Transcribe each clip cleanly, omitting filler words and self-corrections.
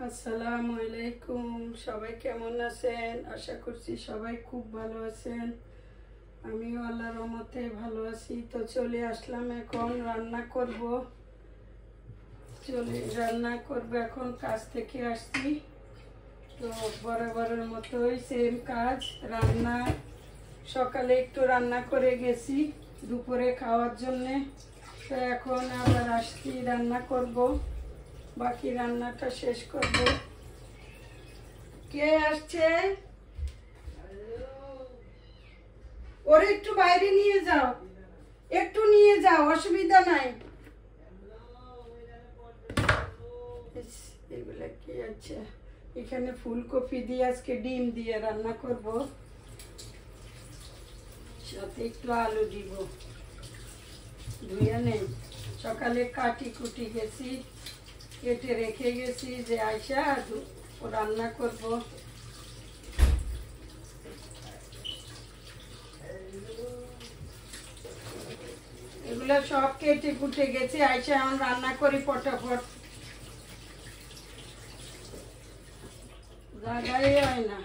আসসালামু আলাইকুম। সবাই কেমন আছেন? আশা করছি সবাই খুব ভালো আছেন। আমিও আল্লাহর রহমতে ভালো আছি। তো চলে আসলাম, এখন রান্না করব। এখন কাজ থেকে আসছি। তো বরাবরের মতোই সেম কাজ, রান্না। সকালে একটু রান্না করে গেছি দুপুরে খাওয়ার জন্যে। তো এখন আবার আসছি, রান্না করব, বাকি রান্নাটা শেষ করব। কে আসছে? ওরে একটু বাইরে নিয়ে যাও, একটু নিয়ে যাও, অসুবিধা নাই। এগুলা কি? আচ্ছা, এখানে ফুলকপি দিয়ে আজকে ডিম দিয়ে রান্না করব, সাথে একটু আলু দিব। ধুয়ে নেই, সকালে কাটি কুটি গেছি, কেটে রেখে গেছি যে আইসা রান্না করব। এগুলো সব কেটে কুটে গেছে, আইসা এখন রান্না করি ফটাফট। জায়গাই হয় না।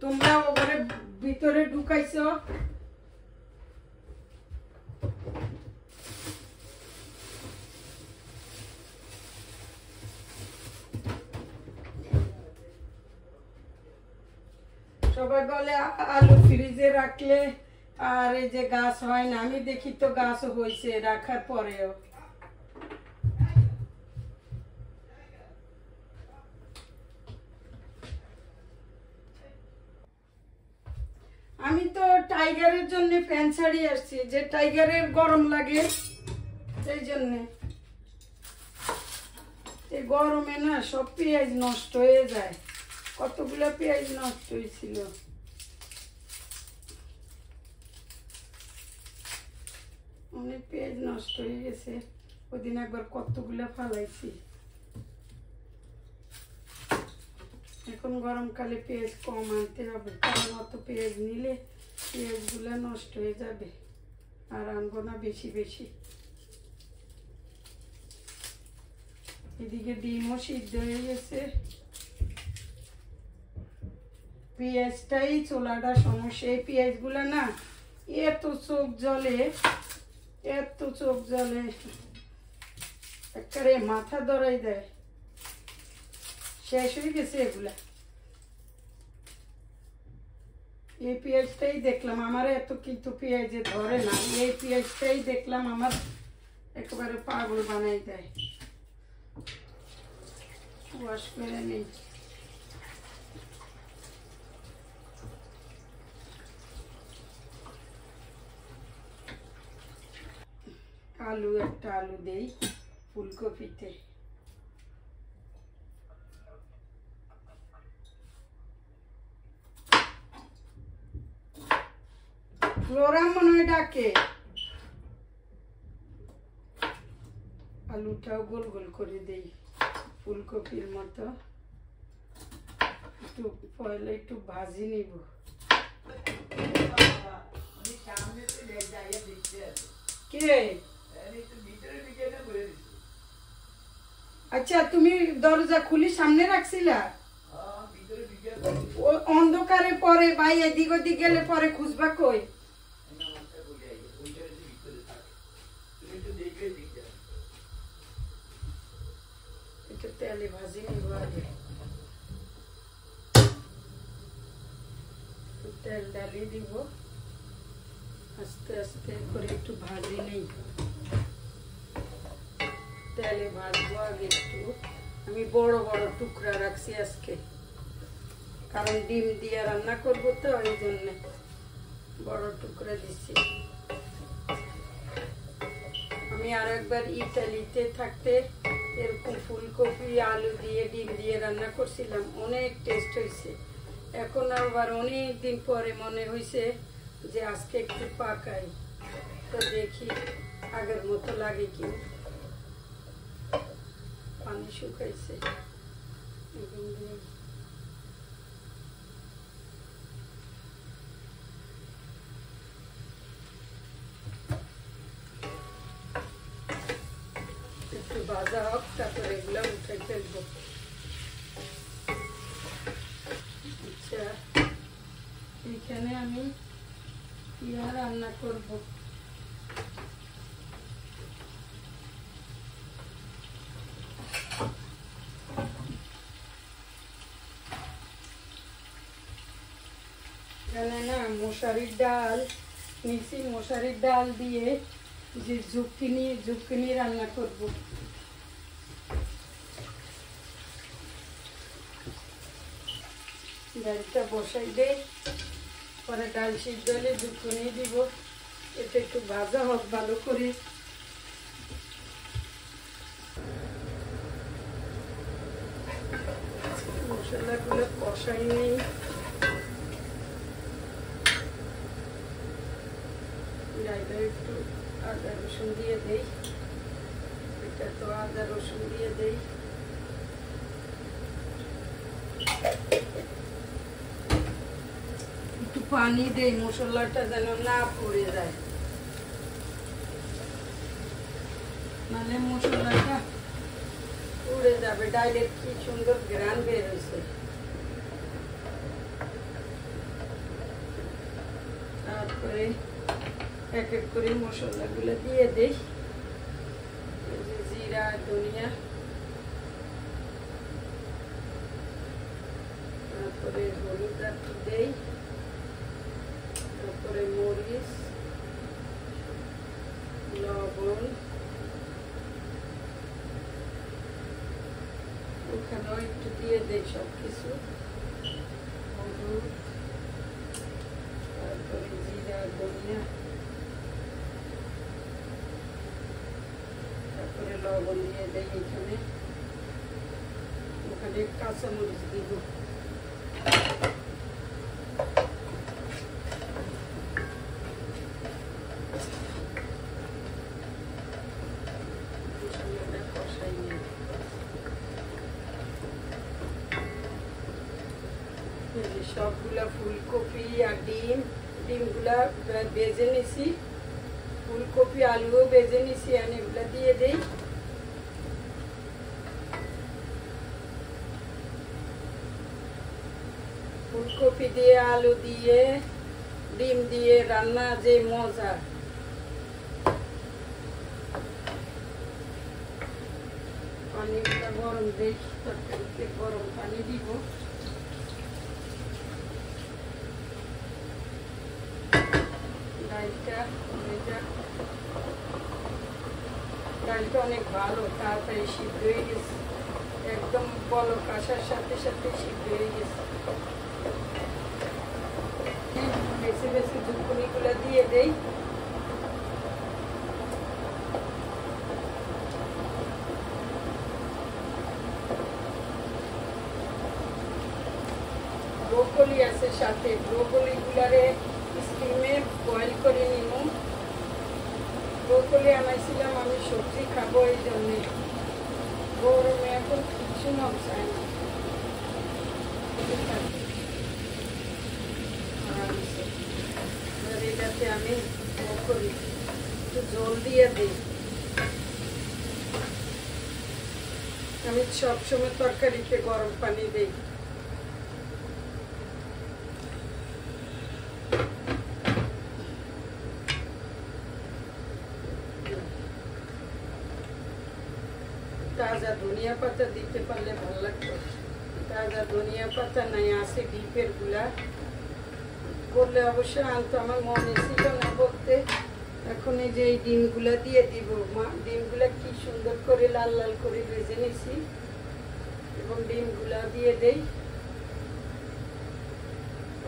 তোমরা ওপরে ভিতরে ঢুকাইছো। সবাই বলে আলু ফ্রিজে রাখলে আর এই যে গাছ হয় না, আমি দেখি তো গাছ হয়েছে রাখার পরেও। আমি তো টাইগারের জন্য প্যান্ট শাড়ি আসছি, যে টাইগারের গরম লাগে এই জন্যে। এই গরমে না সব পেঁয়াজ নষ্ট হয়ে যায়, কতগুলো পেঁয়াজ নষ্ট হয়েছিল। অনেক পেঁয়াজ নষ্ট হয়ে গেছে, ওদিন একবার কতগুলো ফালাইছি। এখন গরমকালে পেঁয়াজ কম আনতে হবে, কারণ অত পেঁয়াজ নিলে পেঁয়াজগুলো নষ্ট হয়ে যাবে, আর আনবো না বেশি বেশি। এদিকে ডিমও সিদ্ধ হয়ে গেছে। পেঁয়াজটাই চোলাটা সমস্যা, এই পেঁয়াজগুলো না এত চোখ জ্বলে, এত চোখ জ্বলে, একেবারে মাথা ধরাই দেয়। শেষ হয়ে গেছে এগুলা। এই পেঁয়াজটাই দেখলাম, আমার এত কিন্তু পেঁয়াজে ধরে না, এই পেঁয়াজটাই দেখলাম আমার একেবারে পাগল বানাই দেয়। ওয়াশ করে নেই। একটা আলু দেই ফুলকপিতে। ফ্লোরা মনে হয় ডাকে। আলুটাও গোল গোল করে দেই ফুলকপির মতো। একটু পয়লা একটু ভাজি নিব। কে? আচ্ছা, তুমি দরজা খুলি সামনে রাখছিলা? অন্ধকারে পরে ভাই এদিক ওদিক গেলে পরে খুঁজবা কই? একটু তেলে ভাজি নিব আগে। তেল ডালিয়ে দিব, আস্তে আস্তে করে একটু ভাজি নেই। তেলে ভাজবো আগে একটু। আমি বড় বড় টুকরা রাখছি আজকে, কারণ ডিম দিয়ে রান্না করবো তো এই জন্য বড় টুকরা দিচ্ছি। আমি আর একবার ইতালিতে থাকতে এরকম ফুলকপি আলু দিয়ে ডিম দিয়ে রান্না করছিলাম, অনেক টেস্ট হয়েছে। এখন আবার অনেক দিন পরে মনে হয়েছে যে আজকে একটু পাকাই, তো দেখি আগের মতো লাগে কি। পানি শুকাইছে, একটু ভাজা হোক, তারপরে এগুলো উঠে ফেলবো। আচ্ছা, এখানে আমি পেঁয়াজ রান্না করব। এখানে না মশারির ডাল নিচে, মশারির ডাল দিয়ে যে জুকিনি রান্না করব। ডালটা বসাই দেই, পরে ডাল সিদ্ধ হলে জুকিনি দিব। এটা একটু ভাজা হোক ভালো করে। মশলাগুলো কষাই নেই। ডালটা একটু আদা রসুন দিয়ে দেই, এটা তো আদা রসুন দিয়ে দেই। একটু পানি দেই, মশলাটা যেন না পড়ে যায়, মানে মশলাটা উড়ে যাবে। ডালের কি সুন্দর ঘ্রাণ বের হয়েছে। তারপরে এক এক করে মশলাগুলো দিয়ে দেই। জিরা, ধনিয়া, তারপরে হলুদ একটু দেই, তারপরে মরিচ, লবণ, ওখানেও একটু দিয়ে দেই সব কিছু, হলুদ, তারপরে জিরা, ধনিয়া, তারপরে লবণ দিয়ে দেই। এখানে ওখানে কাঁচামরিচ দিব। সবগুলা ফুলকপি আর ডিমগুলা বেজে নিছি, ফুলকপি আলুও বেজে নিছি, আমি এগুলা দিয়ে দেই। ফুলকপি দিয়ে, আলু দিয়ে, ডিম দিয়ে রান্না যে মজা। পানিটা গরম দেই, তরকারিতে গরম পানি দিব। ডালটা অনেক ভালো, তাড়াতাড়ি সিদ্ধ হয়ে গেছে, একদম বলক আসার সাথে সাথে সিদ্ধ হয়ে গেছে। বেশি বেশি জুকুনিগুলো দিয়ে দেই। ব্রোকলি আছে সাথে, ব্রোকলি গুলারে স্টিমে বয়েল করে নিব। ব্রোকলি আনাইছিলাম আমি, সবজি খাবো এই জন্যে। গরমে এখন কিছু মন চায় না। এটাতে আমি ব্রোকলি একটু জল দিয়ে দিই। আমি সবসময় তরকারিতে গরম পানি দিই। তাজা ধনিয়া পাতা দিতে পারলে ভালো লাগতো। তাজা ধনিয়া পাতা নাই, আছে ডিপের গুলা, করলে অবশ্যই আনতো, আমার মনে ছিল না বলতে। এখন এই যে এই ডিমগুলা দিয়ে দিব। ডিমগুলা কি সুন্দর করে লাল লাল করে ভেজে নিছি, এবং ডিমগুলা দিয়ে দেই।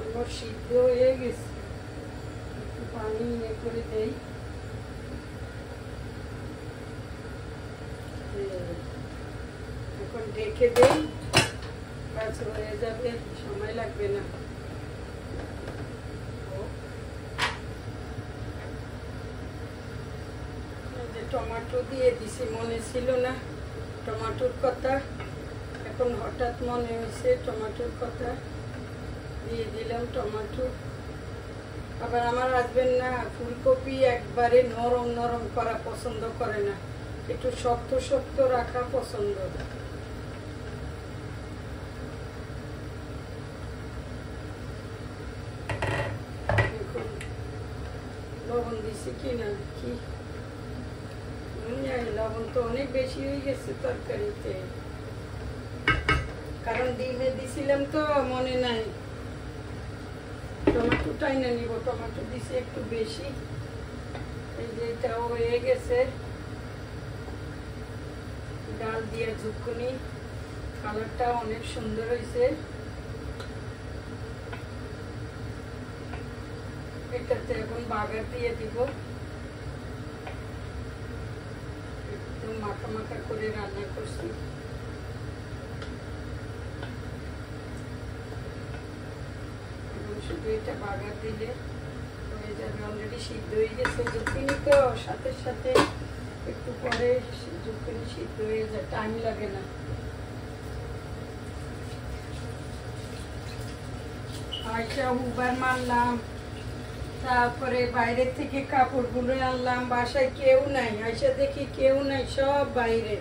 আমার সিদ্ধ হয়ে গেছে, একটু পানি ইয়ে করে দেই। এখন ঢেকে দেই, কাজ হয়ে যাবে, সময় লাগবে না। টমেটো দিয়ে দিছি, মনে ছিল না টমেটোর কথা, এখন হঠাৎ মনে হয়েছে টমেটোর কথা, দিয়ে দিলাম টমেটো। আবার আমার হাজবেন্ড না ফুলকপি একবারে নরম নরম করা পছন্দ করে না, একটু শক্ত শক্ত রাখা পছন্দ। লবণ দিছি কিনা কি লবণ তো অনেক বেশি হয়ে গেছে তরকারিতে, কারণ ডিমে দিছিলাম তো মনে নাই। টমেটোটাই না নিব, টমেটো দিছি একটু বেশি। এই যে এটাও হয়ে গেছে, ডাল দিয়ে ঝুঁকুনি, কালারটা অনেক সুন্দর হয়েছে। এটাতে এখন বাগার দিয়ে দিব, একদম মাখা মাখা করে রান্না করছি। শুধু এটা বাগার দিলে হয়ে যাবে, অলরেডি সিদ্ধ হয়ে গেছে জুকিনি তো, সাথে সাথে একটু পরে জুকিনি সিদ্ধ হয়ে যায়, টাইম লাগে না। আইসা উবার মারলাম, তারপরে বাইরের থেকে কাপড়গুলো আনলাম, বাসায় কেউ নাই, আইসা দেখি কেউ নাই, সব বাইরে।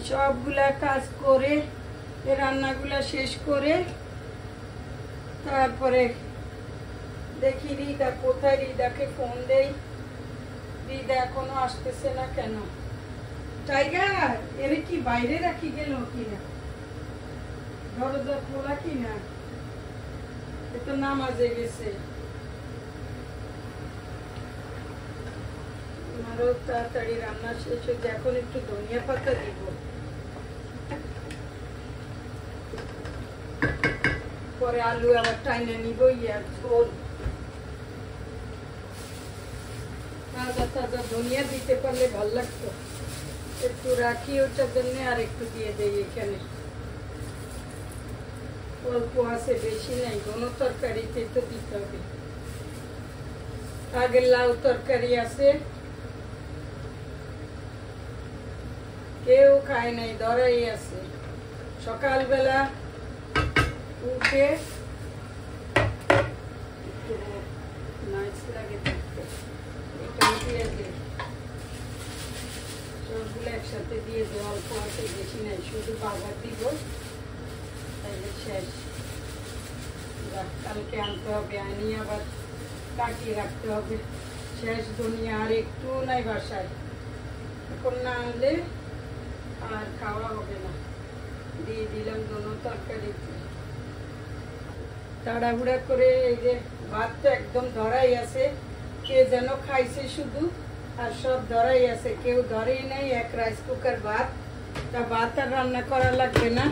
সবগুলা কাজ করে রান্নাগুলা শেষ করে তারপরে দেখি রিদা কোথায়, রিদাকে ফোন দেই, রিদা এখনো আসতেছে না কেন। টাইগার এর কি বাইরে রাখি গেল কিনা, দরজা খোলা কিনা, এ তো নামাজে গেছে। আমারও তাড়াতাড়ি রান্না শেষ হয়েছে, এখন একটু ধনিয়া পাতা দিব। পরে আলু আবার টাইনা নিব, ইয়ার ঝোল তাজা তাজা ধনিয়া দিতে পারলে ভাল লাগতো। একটু রাখি ওটার জন্য, আর একটু দিয়ে দেই এখানে। অল্প আছে, বেশি নাই, কোনো তরকারিতে তো দিতে হবে। আগের লাউ তরকারি আছে, কেউ খায় নাই, ধরাই আছে। সকালবেলা উঠে একটু নাইস লাগে দেখতে, এটাও দিয়ে দিই, সবগুলো একসাথে দিয়ে দিই। অল্প আছে, বেশি নাই, শুধু বাগার দিব, তাইলে শেষ। কালকে আনতে হবে, আনি আবার কাটিয়ে রাখতে হবে। শেষ ধনিয়া আর একটু নাই বাসায়, এখন না আনলে আর খাওয়া হবে না। দিয়ে দিলাম দোনো তরকারিতে। তাড়াহুড়া করে এই যে ভাত তো একদম ধরাই আছে, কে যেন খাইছে শুধু, আর সব ধরাই আছে, কেউ ধরেই নাই। এক রাইস কুকার ভাত, তা ভাত আর রান্না করা লাগবে না।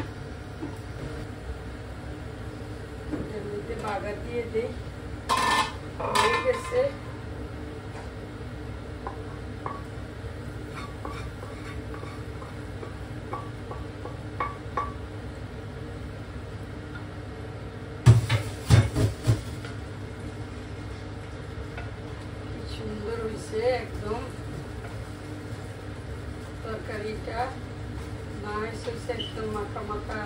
এমনিতে বাগার দিয়ে দিই, হয়ে গেছে। সুন্দর হয়েছে একদম তরকারিটা, নাইস হয়েছে, একদম মাখা মাখা,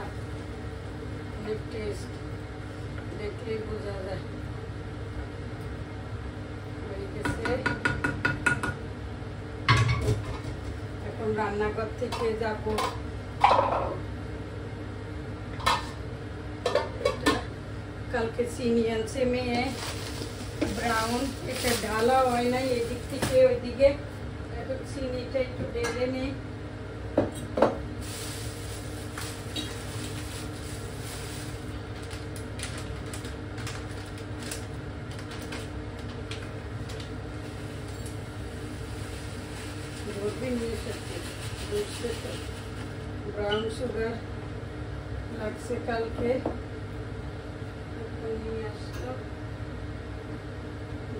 অনেক টেস্ট, দেখলেই বোঝা যায়। হয়ে গেছে, এখন রান্নাঘর থেকে যাব। কালকে চিনি আনছে মেয়ে, ব্রাউন, এটা ঢালা হয় নাই এদিক থেকে ওইদিকে, এখন চিনিটা একটু ঢেলে নেই। ব্রাউন সুগার লাগছে কালকে, নিয়ে আসলো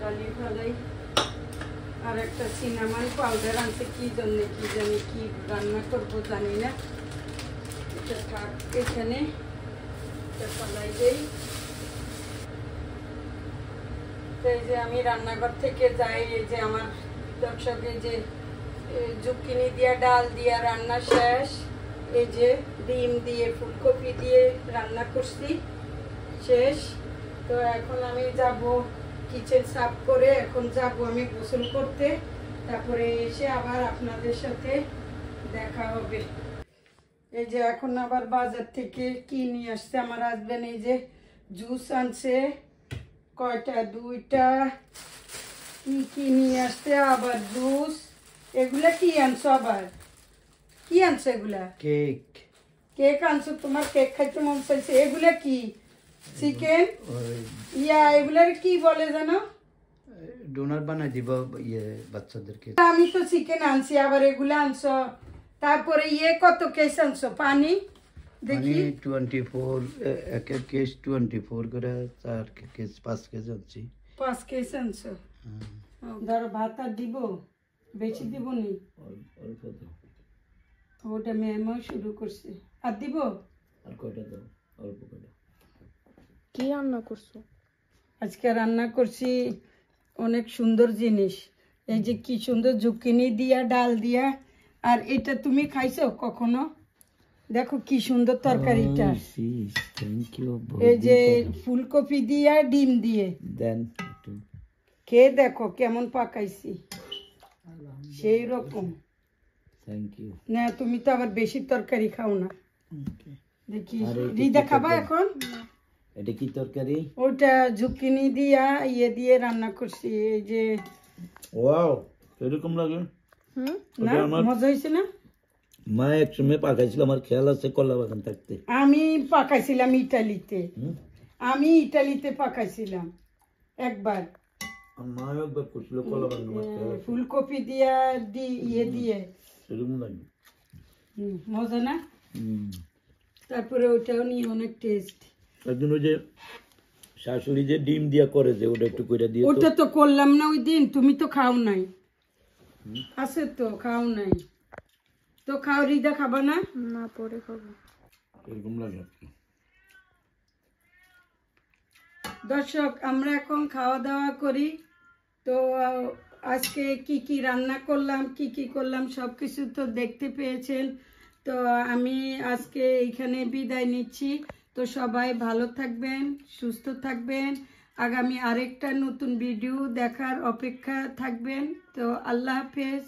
ডালি ভালাই। আর একটা সিনামন পাউডার আনছে, কি জন্য কি জানি, কি রান্না করবো জানি না। এটা থাক এখানে, এটা ফলাই দেই। এই যে আমি রান্নাঘর থেকে যাই, এই যে আমার দর্শকে যে জুকিনি দিয়া ডাল দিয়া রান্না শেষ। এই যে ডিম দিয়ে ফুলকপি দিয়ে রান্না করছি, শেষ। তো এখন আমি যাব কিচেন সাফ করে, এখন যাব আমি গোসল করতে, তারপরে এসে আবার আপনাদের সাথে দেখা হবে। এই যে এখন আবার বাজার থেকে কি নিয়ে আসছে আমার হাজবেন্ড, এই যে জুস আনছে, কয়টা, 2টা, কি নিয়ে আসছে আবার জুস। এগুলা কি আনছো আবার? কি আনছো এগুলা? কেক। কেক আনছো? তোমার কেক খাইতে মন চাইছে। এগুলা কি? চিকেন? ইয়া, এগুলার কি বলে জানো? ডোনার বানাই দিব ইয়ে বাচ্চাদেরকে। আমি তো চিকেন আনছি, আবার এগুলা আনছো। তারপরে ইয়ে কত কেস আনছো? পানি দেখি। 24 এক কেস 24 করে, 4 কেস 5 কেজি আনছি। 5 কেস আনছো। ধরো ভাত আর দিব, বেশি দিব নি? ওটা ম্যামও শুরু করছে। আর দিব? আর কয়টা দাও, অল্প করে। কি রান্না করছো? আজকে রান্না করছি অনেক সুন্দর জিনিস। এই যে কি সুন্দর জুকিনি দিয়া, ডাল দিয়া। আর এটা তুমি খাইছো কখনো? দেখো কি সুন্দর তরকারিটা। Thank you. এই যে ফুলকপি দিয়া, ডিম দিয়ে দেন খেয়ে দেখো কেমন পাকাইছি, সেই রকম। Thank you. না তুমি তো আবার বেশি তরকারি খাও না। দেখি রিদা খাবা এখন? এটা কি তরকারি? ওটা জুকিনি দিয়া ইয়ে দিয়ে রান্না করছি। এই যে ওয়াও, এরকম লাগে না, মজা হয়েছে না? মা একসময় পাকাইছিল, আমার খেয়াল আছে কলা বাগান থাকতে। আমি পাকাইছিলাম ইটালিতে, আমি ইটালিতে পাকাইছিলাম একবার। মা একবার করছিল কলা বাগান, আমার খেয়াল আছে। ফুলকপি দিয়া ইয়ে দিয়ে এরকম লাগে। মজা না? তারপরে ওটাও নিয়ে অনেক টেস্ট। একদিন ওই যে শাশুড়ি যে ডিম দিয়া করে, যে ওটা একটু করে দিয়ে। ওটা তো করলাম না ওই দিন, তুমি তো খাও নাই। আছে তো, খাও নাই তো। খাও, রিদা খাবা না? না, পরে খাবো। এরকম লাগে। দর্শক, আমরা এখন খাওয়া দাওয়া করি। তো আজকে কি কি রান্না করলাম, কি কি করলাম সবকিছু তো দেখতে পেয়েছেন। তো আমি আজকে এইখানে বিদায় নিচ্ছি। তো সবাই ভালো থাকবেন, সুস্থ থাকবেন। আগামী আরেকটা নতুন ভিডিও দেখার অপেক্ষা থাকবেন। তো আল্লাহ হাফেজ।